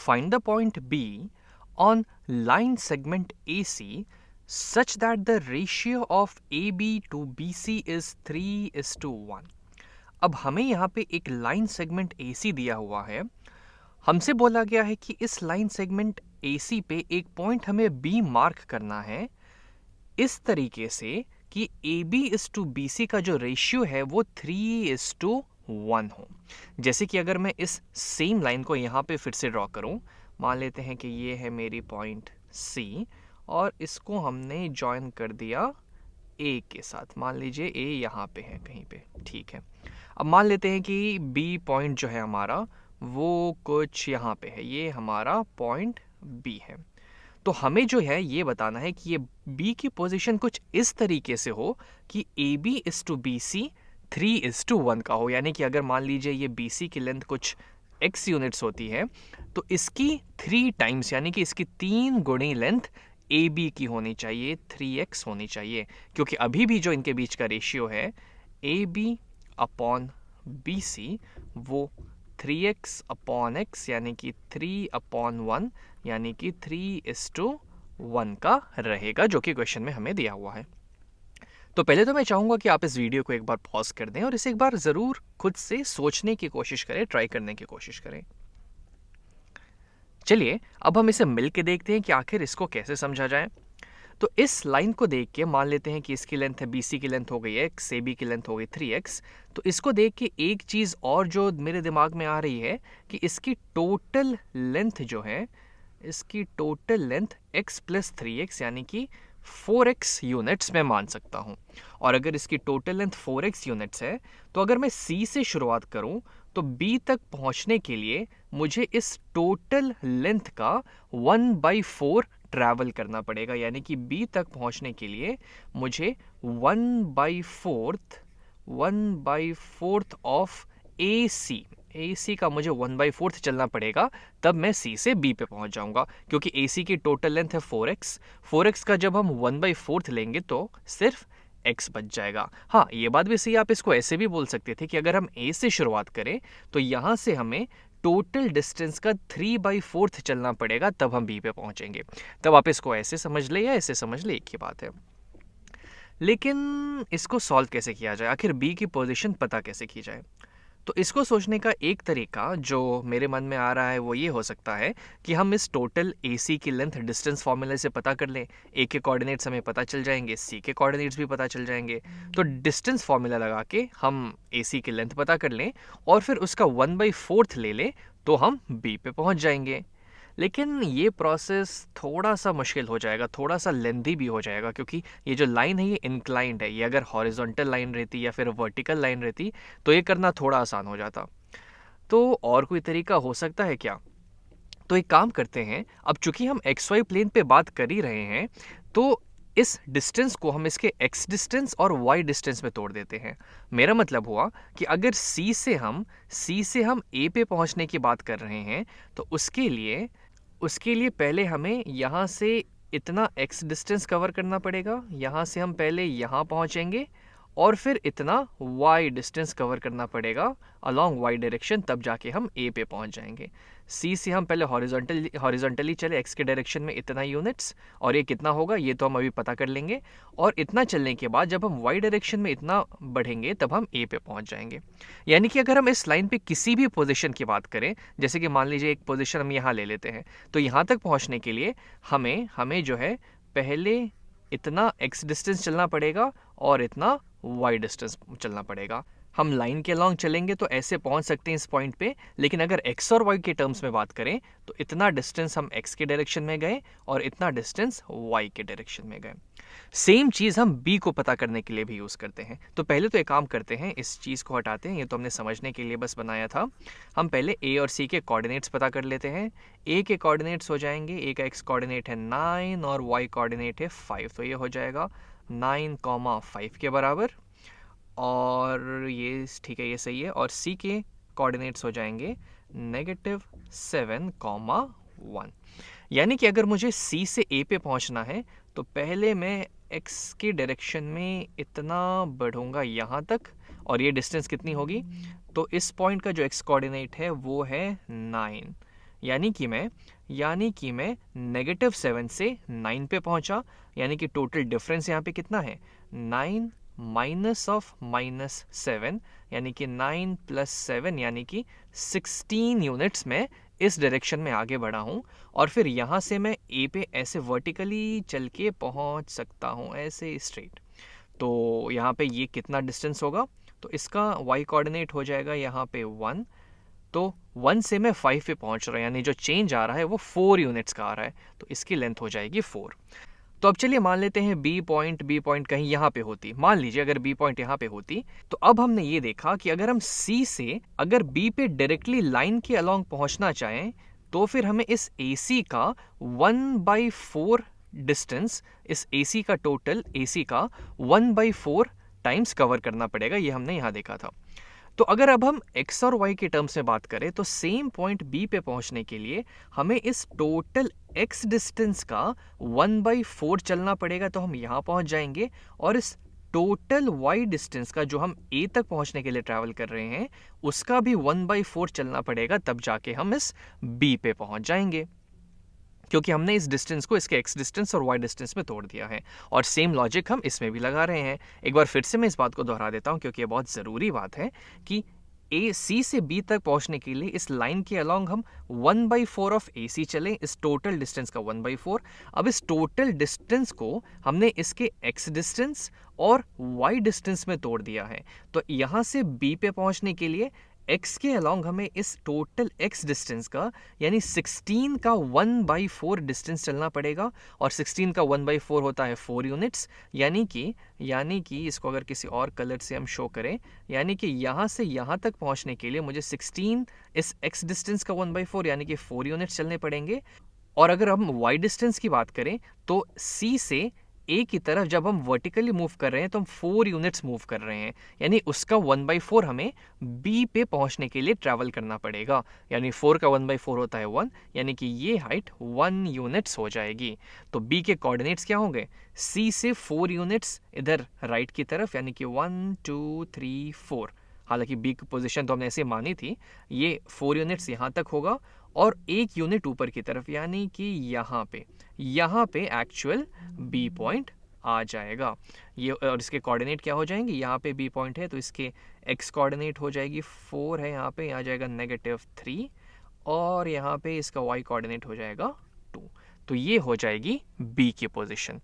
find the point B on line segment AC such that the ratio of AB to BC is 3:1। अब हमें यहाँ पे एक line segment AC दिया हुआ है। हमसे बोला गया है कि इस लाइन सेगमेंट AC पे एक पॉइंट हमें B मार्क करना है इस तरीके से कि AB/BC का जो रेशियो है वो 3:1 हो। जैसे कि अगर मैं इस सेम लाइन को यहाँ पे फिर से ड्रॉ करूँ, मान लेते हैं कि ये है मेरी पॉइंट C और इसको हमने ज्वाइन कर दिया A के साथ। मान लीजिए A यहाँ पे है कहीं पे, ठीक है। अब मान लेते हैं कि B पॉइंट जो है हमारा वो कुछ यहाँ पे है, ये हमारा पॉइंट B है। तो हमें जो है ये बताना है कि ये B की पोजीशन कुछ इस तरीके से हो कि AB/BC 3:1 का हो। यानी कि अगर मान लीजिए ये BC की लेंथ कुछ x यूनिट्स होती है तो इसकी 3 टाइम्स यानी कि इसकी 3 गुणी लेंथ AB की होनी चाहिए, 3x होनी चाहिए, क्योंकि अभी भी जो इनके बीच का रेशियो है AB/BC वो 3x/x यानी कि 3/1 यानी कि 3:1 का रहेगा, जो कि क्वेश्चन में हमें दिया हुआ है। तो पहले तो मैं चाहूंगा कि आप इस वीडियो को एक बार पॉज कर दें और इसे एक बार जरूर खुद से सोचने की कोशिश करें, ट्राई करने की कोशिश करें। चलिए अब हम इसे मिल के देखते हैं कि आखिर इसको कैसे समझा जाए। तो इस लाइन को देख के मान लेते हैं कि इसकी लेंथ है BC की लेंथ हो गई x, AB की लेंथ हो गई 3x। तो इसको देख के एक चीज़ और जो मेरे दिमाग में आ रही है कि इसकी टोटल लेंथ जो है, इसकी टोटल लेंथ x + 3x यानी कि 4x यूनिट्स में मान सकता हूँ। और अगर इसकी टोटल लेंथ 4x यूनिट्स है तो अगर मैं C से शुरुआत करूँ तो B तक पहुँचने के लिए मुझे इस टोटल लेंथ का 1/4 ट्रैवल करना पड़ेगा। यानी कि B तक पहुँचने के लिए मुझे 1/4 ऑफ AC का मुझे 1/4 चलना पड़ेगा, तब मैं C से B पे पहुंच जाऊंगा, क्योंकि AC की टोटल लेंथ है 4x का जब हम 1/4 लेंगे तो सिर्फ x बच जाएगा। हाँ, ये बात भी सही, आप इसको ऐसे भी बोल सकते थे कि अगर हम A से शुरुआत करें तो यहां से हमें टोटल डिस्टेंस का 3/4 चलना पड़ेगा, तब हम B पे पहुंचेंगे। तब आप इसको ऐसे समझ ले या ऐसे समझ ले, एक ही बात है। लेकिन इसको सॉल्व कैसे किया जाए, आखिर B की पोजीशन पता कैसे की जाए? तो इसको सोचने का एक तरीका जो मेरे मन में आ रहा है वो ये हो सकता है कि हम इस टोटल AC की लेंथ डिस्टेंस फॉर्मूले से पता कर लें। A के कोऑर्डिनेट्स हमें पता चल जाएंगे, C के कोऑर्डिनेट्स भी पता चल जाएंगे। तो डिस्टेंस फॉर्मूला लगा के हम AC की लेंथ पता कर लें और फिर उसका 1/4 ले लें तो हम B पे पहुंच जाएंगे। लेकिन ये प्रोसेस थोड़ा सा मुश्किल हो जाएगा, थोड़ा सा लेंदी भी हो जाएगा, क्योंकि ये जो लाइन है ये इंक्लाइंड है। ये अगर हॉरिजॉन्टल लाइन रहती या फिर वर्टिकल लाइन रहती तो ये करना थोड़ा आसान हो जाता। तो और कोई तरीका हो सकता है क्या? तो एक काम करते हैं, अब चूंकि हम XY प्लेन पे बात कर ही रहे हैं तो इस डिस्टेंस को हम इसके x डिस्टेंस और y डिस्टेंस में तोड़ देते हैं। मेरा मतलब हुआ कि अगर C से हम A पे पहुंचने की बात कर रहे हैं तो उसके लिए पहले हमें यहाँ से इतना x डिस्टेंस कवर करना पड़ेगा। यहाँ से हम पहले यहाँ पहुँचेंगे और फिर इतना y डिस्टेंस कवर करना पड़ेगा अलोंग y डायरेक्शन, तब जाके हम A पे पहुँच जाएंगे। C से हम पहले हॉरिजॉन्टली चले x के डायरेक्शन में इतना यूनिट्स, और ये कितना होगा ये तो हम अभी पता कर लेंगे। और इतना चलने के बाद जब हम y डायरेक्शन में इतना बढ़ेंगे तब हम A पे पहुंच जाएंगे। यानी कि अगर हम इस लाइन पे किसी भी पोजीशन की बात करें, जैसे कि मान लीजिए एक पोजीशन हम यहाँ ले लेते हैं, तो यहाँ तक पहुँचने के लिए हमें जो है पहले इतना x डिस्टेंस चलना पड़ेगा और इतना y डिस्टेंस चलना पड़ेगा। हम लाइन के अलॉन्ग चलेंगे तो ऐसे पहुंच सकते हैं इस पॉइंट पे, लेकिन अगर x और y के टर्म्स में बात करें तो इतना डिस्टेंस हम x के डायरेक्शन में गए और इतना डिस्टेंस y के डायरेक्शन में गए। सेम चीज़ हम b को पता करने के लिए भी यूज़ करते हैं। तो पहले तो एक काम करते हैं, इस चीज़ को हटाते हैं, ये तो हमने समझने के लिए बस बनाया था। हम पहले a और c के कोऑर्डिनेट्स पता कर लेते हैं। a के कोऑर्डिनेट्स हो जाएंगे, a का x कोऑर्डिनेट है 9 और y कोऑर्डिनेट है 5, तो ये हो जाएगा 9,5 के बराबर। और ये ठीक है, ये सही है। और C के कोऑर्डिनेट्स हो जाएंगे -7,1। यानी कि अगर मुझे C से A पे पहुंचना है तो पहले मैं X के डायरेक्शन में इतना बढ़ूंगा यहाँ तक, और ये डिस्टेंस कितनी होगी, तो इस पॉइंट का जो X कोऑर्डिनेट है वो है 9। यानी कि मैं -7 से 9 पे पहुंचा, यानी कि टोटल डिफरेंस यहाँ पे कितना है 9 माइनस ऑफ -7, यानी कि 9 + 7 यानी कि 16 यूनिट्स में इस डायरेक्शन में आगे बढ़ा हूँ। और फिर यहाँ से मैं ए पे ऐसे वर्टिकली चल के पहुँच सकता हूँ, ऐसे स्ट्रेट। तो यहाँ पे ये कितना डिस्टेंस होगा, तो इसका y कोऑर्डिनेट हो जाएगा यहाँ पे 1। तो 1 से मैं 5 पे पहुंच रहा हूँ, यानी जो चेंज आ रहा है वो 4 यूनिट्स का आ रहा है, तो इसकी लेंथ हो जाएगी 4। तो अब चलिए मान लेते हैं बी पॉइंट कहीं यहाँ पे होती, मान लीजिए अगर बी पॉइंट यहाँ पे होती, तो अब हमने ये देखा कि अगर हम सी से अगर बी पे डायरेक्टली लाइन के अलोंग पहुंचना चाहें, तो फिर हमें इस AC का 1/4 डिस्टेंस, इस AC का टोटल AC का 1/4 टाइम्स कवर करना पड़ेगा। ये हमने यहाँ देखा था। तो अगर अब हम x और y के टर्म्स में बात करें, तो सेम पॉइंट B पे पहुंचने के लिए हमें इस टोटल x डिस्टेंस का 1/4 चलना पड़ेगा, तो हम यहाँ पहुंच जाएंगे। और इस टोटल y डिस्टेंस का जो हम A तक पहुंचने के लिए ट्रैवल कर रहे हैं, उसका भी 1/4 चलना पड़ेगा, तब जाके हम इस B पे पहुंच जाएंगे, क्योंकि हमने इस डिस्टेंस को इसके x डिस्टेंस और y डिस्टेंस में तोड़ दिया है। और सेम लॉजिक हम इसमें भी लगा रहे हैं। एक बार फिर से मैं इस बात को दोहरा देता हूं, क्योंकि ये बहुत ज़रूरी बात है कि C से B तक पहुंचने के लिए इस लाइन के अलोंग हम 1/4 ऑफ AC चलें, इस टोटल डिस्टेंस का 1/4। अब इस टोटल डिस्टेंस को हमने इसके x डिस्टेंस और y डिस्टेंस में तोड़ दिया है। तो यहाँ से B पे पहुंचने के लिए x के अलोंग हमें इस टोटल x डिस्टेंस का, यानी 16 का 1/4 डिस्टेंस चलना पड़ेगा। और 16 का 1/4 होता है 4 यूनिट्स, यानी कि इसको अगर किसी और कलर से हम शो करें, यानी कि यहाँ से यहाँ तक पहुँचने के लिए मुझे 16 इस x डिस्टेंस का 1/4 यानी कि 4 यूनिट्स चलने पड़ेंगे। और अगर हम y डिस्टेंस की बात करें, तो C से A की तरफ जब हम वर्टिकली मूव कर रहे हैं, तो हम 4 यूनिट्स मूव कर रहे हैं, यानी उसका 1/4 हमें B पे पहुंचने के लिए ट्रैवल करना पड़ेगा। यानी 4 का 1/4 होता है 1, यानी कि ये हाइट 1 यूनिट्स हो जाएगी। तो B के कोऑर्डिनेट्स क्या होंगे, C से 4 यूनिट्स इधर राइट की तरफ, यानी कि 1 2 3 4। हालांकि B की पोजीशन तो हमने ऐसे मानी थी, ये 4 यूनिट्स यहाँ तक होगा और 1 यूनिट ऊपर की तरफ, यानी कि यहाँ पे एक्चुअल B पॉइंट आ जाएगा। ये और इसके कोऑर्डिनेट क्या हो जाएंगे, यहाँ पे B पॉइंट है तो इसके x कोऑर्डिनेट हो जाएगी 4 है, यहाँ पे आ जाएगा -3, और यहाँ पे इसका y कोऑर्डिनेट हो जाएगा 2। तो ये हो जाएगी B की पोजीशन।